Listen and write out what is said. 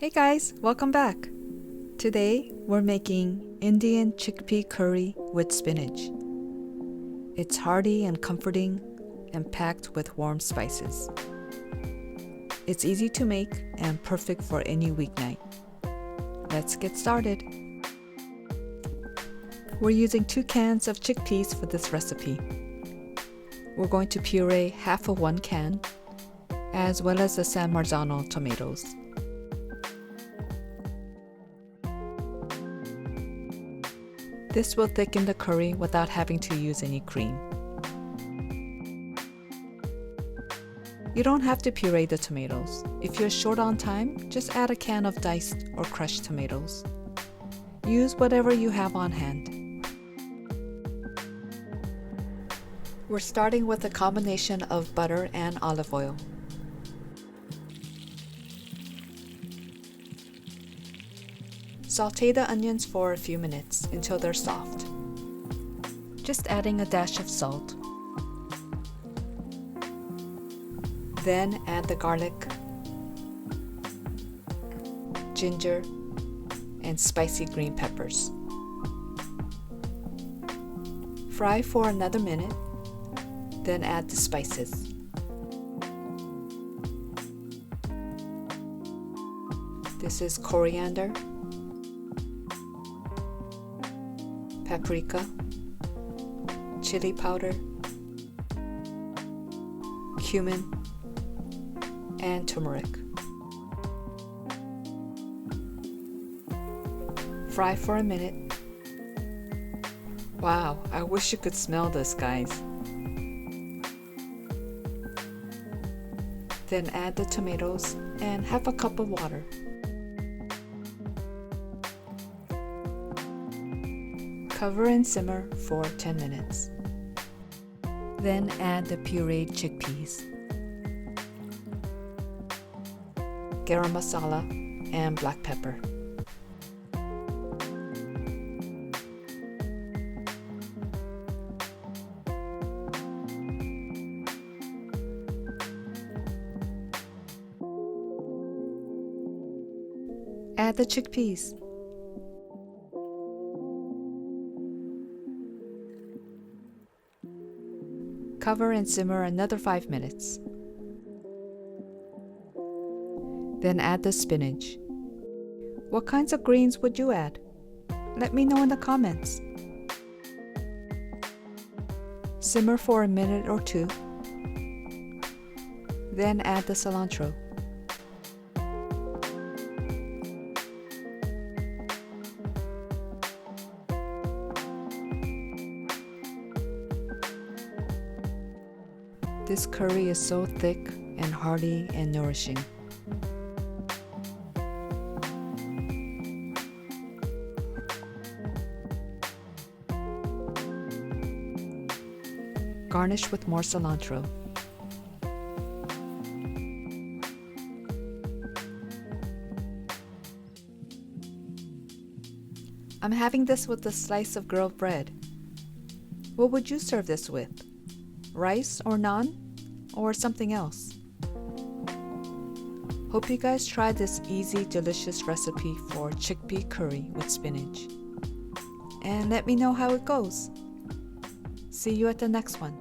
Hey guys, welcome back. Today we're making Indian chickpea curry with spinach. It's hearty and comforting and packed with warm spices. It's easy to make and perfect for any weeknight. Let's get started. We're using 2 cans of chickpeas for this recipe. We're going to puree half of 1 can, as well as the San Marzano tomatoes. This will thicken the curry without having to use any cream. You don't have to puree the tomatoes. If you're short on time, just add a can of diced or crushed tomatoes. Use whatever you have on hand. We're starting with a combination of butter and olive oil. Sauté the onions for a few minutes until they're soft. Just adding a dash of salt. Then add the garlic, ginger, and spicy green peppers. Fry for another minute, then add the spices. This is coriander, paprika, chili powder, cumin, and turmeric. Fry for a minute. Wow, I wish you could smell this, guys. Then add the tomatoes and half a cup of water. Cover and simmer for 10 minutes. Then add the pureed chickpeas, garam masala, and black pepper. Add the chickpeas. Cover and simmer another 5 minutes. Then add the spinach. What kinds of greens would you add? Let me know in the comments. Simmer for a minute or 2. Then add the cilantro. This curry is so thick and hearty and nourishing. Garnish with more cilantro. I'm having this with a slice of grilled bread. What would you serve this with? Rice or naan, or something else? Hope you guys try this easy, delicious recipe for chickpea curry with spinach. And let me know how it goes. See you at the next one.